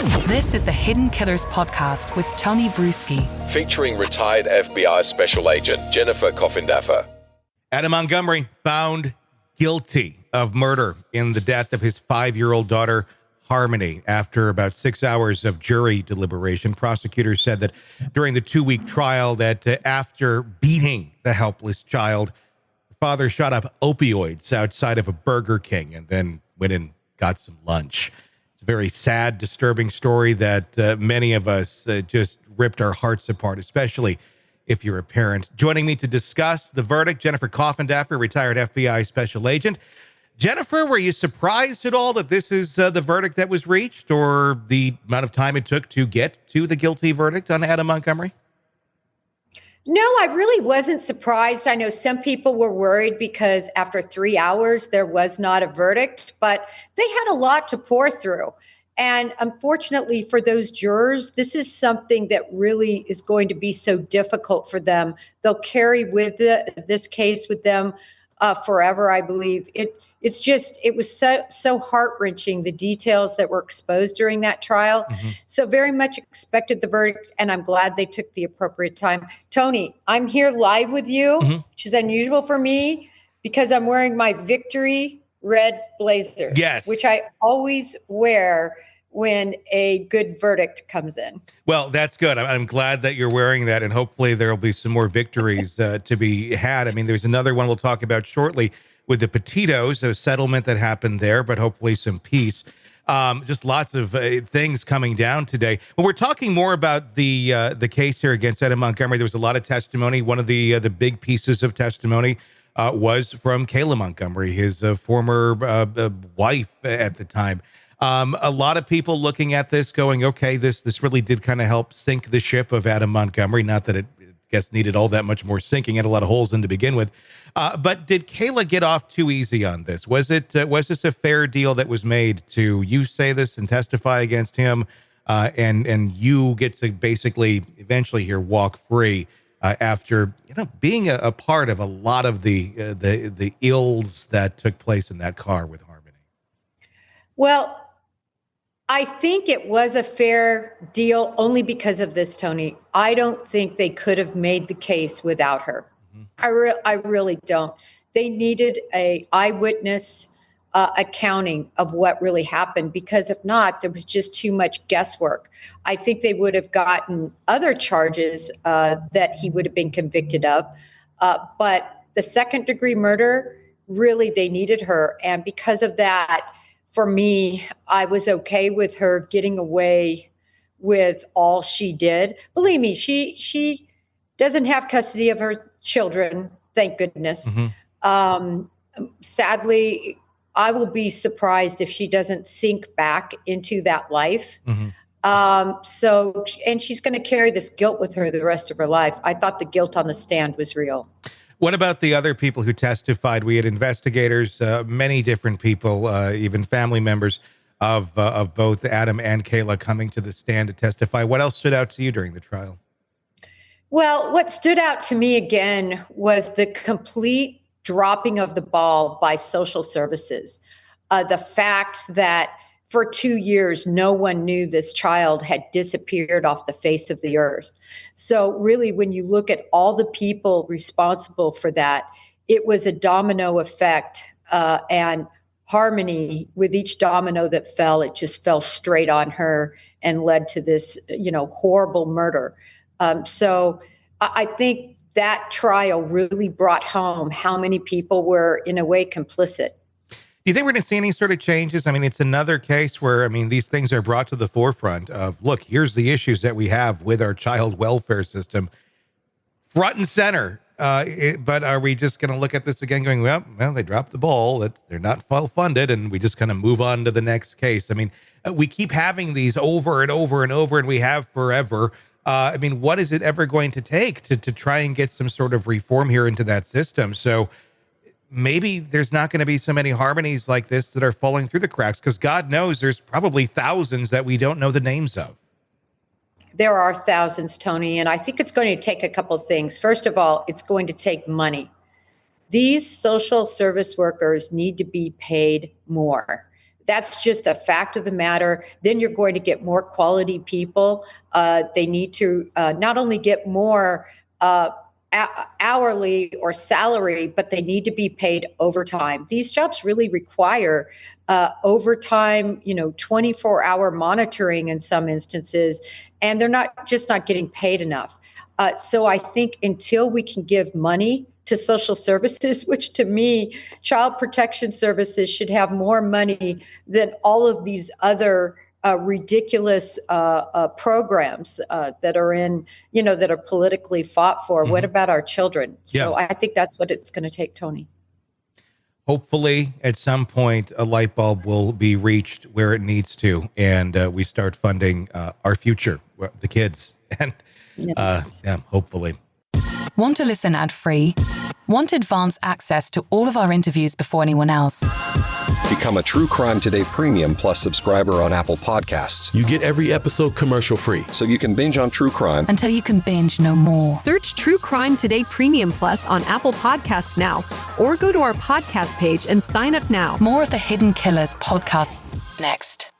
This is the Hidden Killers podcast with Tony Brueski, featuring retired FBI Special Agent Jennifer Coffindaffer. Adam Montgomery found guilty of murder in the death of his 5-year-old daughter, Harmony. After about 6 hours of jury deliberation, prosecutors said that during the 2-week trial that after beating the helpless child, the father shot up opioids outside of a Burger King and then went and got some lunch. It's a very sad, disturbing story that many of us just ripped our hearts apart, especially if you're a parent. Joining me to discuss the verdict, Jennifer Coffindaffer, retired FBI Special Agent. Jennifer, were you surprised at all that this is the verdict that was reached, or the amount of time it took to get to the guilty verdict on Adam Montgomery? No, I really wasn't surprised. I know some people were worried because after 3 hours, there was not a verdict, but they had a lot to pour through. And unfortunately for those jurors, this is something that really is going to be so difficult for them. They'll carry with this case with them forever, I believe. It was so heart-wrenching, the details that were exposed during that trial. Mm-hmm. So very much expected the verdict, and I'm glad they took the appropriate time. Tony, I'm here live with you, mm-hmm. which is unusual for me because I'm wearing my victory red blazer, yes, which I always wear when a good verdict comes in. Well, that's good. I'm glad that you're wearing that, and hopefully there'll be some more victories to be had. I mean, there's another one we'll talk about shortly with the Petitos, a settlement that happened there, but hopefully some peace. Just lots of things coming down today. Well, we're talking more about the case here against Adam Montgomery. There was a lot of testimony. One of the big pieces of testimony was from Kayla Montgomery, his former wife at the time. A lot of people looking at this going, okay, this really did kind of help sink the ship of Adam Montgomery. Not that it, I guess, needed all that much more sinking, had a lot of holes in to begin with. But did Kayla get off too easy on this? Was this a fair deal that was made to you say this and testify against him, and you get to basically eventually here walk free after being a part of a lot of the ills that took place in that car with Harmony? Well, I think it was a fair deal only because of this, Tony. I don't think they could have made the case without her. Mm-hmm. I really don't. They needed a eyewitness accounting of what really happened, because if not, there was just too much guesswork. I think they would have gotten other charges that he would have been convicted of. But the second-degree murder, really, they needed her. And because of that, for me, I was okay with her getting away with all she did. Believe me, she doesn't have custody of her children, thank goodness. Mm-hmm. Sadly, I will be surprised if she doesn't sink back into that life. Mm-hmm. And she's going to carry this guilt with her the rest of her life. I thought the guilt on the stand was real. What about the other people who testified? We had investigators, many different people, even family members of both Adam and Kayla coming to the stand to testify. What else stood out to you during the trial? Well, what stood out to me again was the complete dropping of the ball by social services. The fact that for 2 years, no one knew this child had disappeared off the face of the earth. So really, when you look at all the people responsible for that, it was a domino effect. And Harmony, with each domino that fell, it just fell straight on her and led to this, horrible murder. So I think that trial really brought home how many people were, in a way, complicit. Do you think we're going to see any sort of changes? I mean, it's another case where, these things are brought to the forefront of, look, here's the issues that we have with our child welfare system front and center. But are we just going to look at this again going, well, they dropped the ball. They're not well funded. And we just kind of move on to the next case. We keep having these over and over and over, and we have forever. What is it ever going to take to try and get some sort of reform here into that system? So maybe there's not going to be so many Harmonies like this that are falling through the cracks, because God knows there's probably thousands that we don't know the names of. There are thousands, Tony, and I think it's going to take a couple of things. First of all, it's going to take money. These social service workers need to be paid more. That's just the fact of the matter. Then you're going to get more quality people. They need to not only get more hourly or salary, but they need to be paid overtime. These jobs really require overtime, 24-hour monitoring in some instances, and they're not getting paid enough. So I think until we can give money to social services, which to me, child protection services should have more money than all of these other ridiculous programs that are in, that are politically fought for. What about our children? So I think that's what it's going to take, Tony. Hopefully, at some point, a light bulb will be reached where it needs to, and we start funding our future, the kids. And hopefully. Want to listen ad-free? Want advanced access to all of our interviews before anyone else? Become a True Crime Today Premium Plus subscriber on Apple Podcasts. You get every episode commercial-free, so you can binge on true crime until you can binge no more. Search True Crime Today Premium Plus on Apple Podcasts now, or go to our podcast page and sign up now. More of the Hidden Killers podcast next.